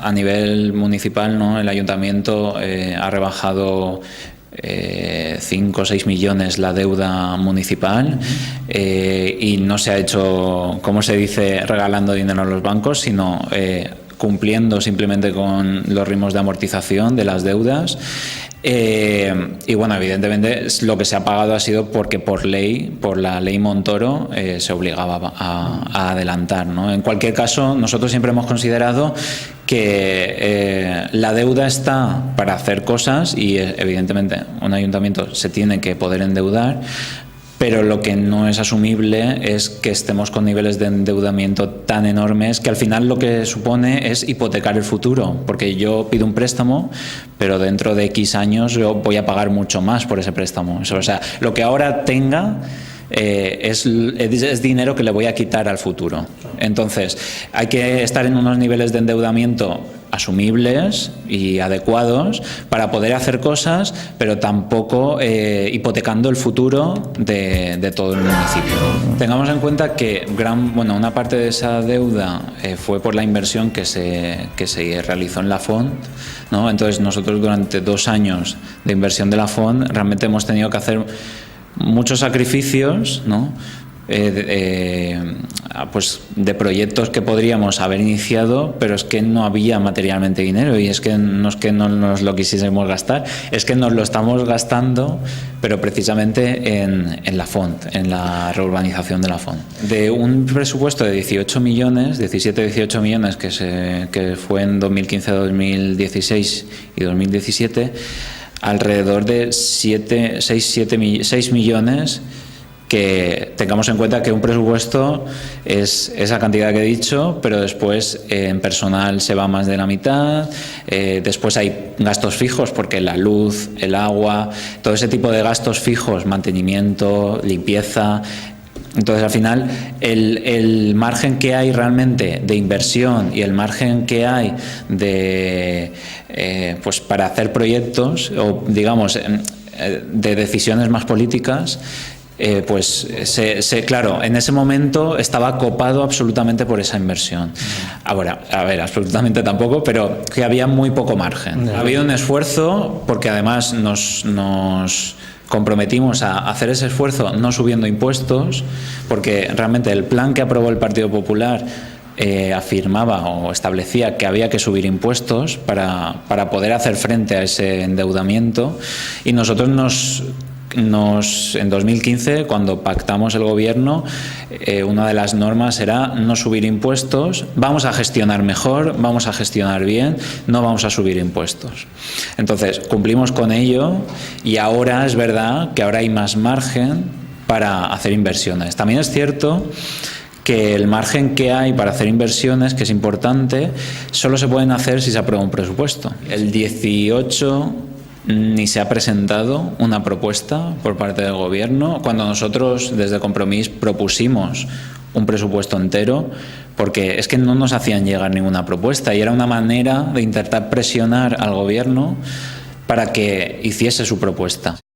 A nivel municipal, ¿no? El ayuntamiento ha rebajado 5 o 6 millones la deuda municipal y no se ha hecho, como se dice, regalando dinero a los bancos, sino cumpliendo simplemente con los ritmos de amortización de las deudas. Y bueno, evidentemente lo que se ha pagado ha sido porque por ley, por la ley Montoro, se obligaba a adelantar, ¿no? En cualquier caso, nosotros siempre hemos considerado que la deuda está para hacer cosas y evidentemente un ayuntamiento se tiene que poder endeudar, pero lo que no es asumible es que estemos con niveles de endeudamiento tan enormes que al final lo que supone es hipotecar el futuro, porque yo pido un préstamo, pero dentro de X años yo voy a pagar mucho más por ese préstamo. O sea, lo que ahora tenga es dinero que le voy a quitar al futuro. Entonces, hay que estar en unos niveles de endeudamiento asumibles y adecuados para poder hacer cosas, pero tampoco hipotecando el futuro de todo el municipio. Tengamos en cuenta que una parte de esa deuda fue por la inversión que se realizó en la Font, ¿no? Entonces nosotros durante 2 años de inversión de la Font realmente hemos tenido que hacer muchos sacrificios, ¿no? Pues de proyectos que podríamos haber iniciado, pero es que no había materialmente dinero, y es que no nos lo quisiésemos gastar, es que nos lo estamos gastando, pero precisamente en la Font, en la reurbanización de la Font. De un presupuesto de 18 millones, 17-18 millones que fue en 2015, 2016 y 2017, alrededor de 6 millones, que tengamos en cuenta que un presupuesto es esa cantidad que he dicho, pero después en personal se va más de la mitad, después hay gastos fijos porque la luz, el agua, todo ese tipo de gastos fijos, mantenimiento, limpieza. Entonces, al final, el margen que hay realmente de inversión y el margen que hay pues para hacer proyectos o, digamos, de decisiones más políticas, claro, en ese momento estaba copado absolutamente por esa inversión. Ahora, a ver, absolutamente tampoco, pero que había muy poco margen. Ha habido un esfuerzo porque además nos comprometimos a hacer ese esfuerzo no subiendo impuestos, porque realmente el plan que aprobó el Partido Popular afirmaba o establecía que había que subir impuestos para poder hacer frente a ese endeudamiento, y nosotros en 2015, cuando pactamos el gobierno, una de las normas era no subir impuestos, vamos a gestionar mejor, vamos a gestionar bien, no vamos a subir impuestos. Entonces, cumplimos con ello, y ahora es verdad que ahora hay más margen para hacer inversiones. También es cierto que el margen que hay para hacer inversiones, que es importante, solo se pueden hacer si se aprueba un presupuesto. El 18 ni se ha presentado una propuesta por parte del gobierno, cuando nosotros desde Compromís propusimos un presupuesto entero, porque es que no nos hacían llegar ninguna propuesta, y era una manera de intentar presionar al gobierno para que hiciese su propuesta.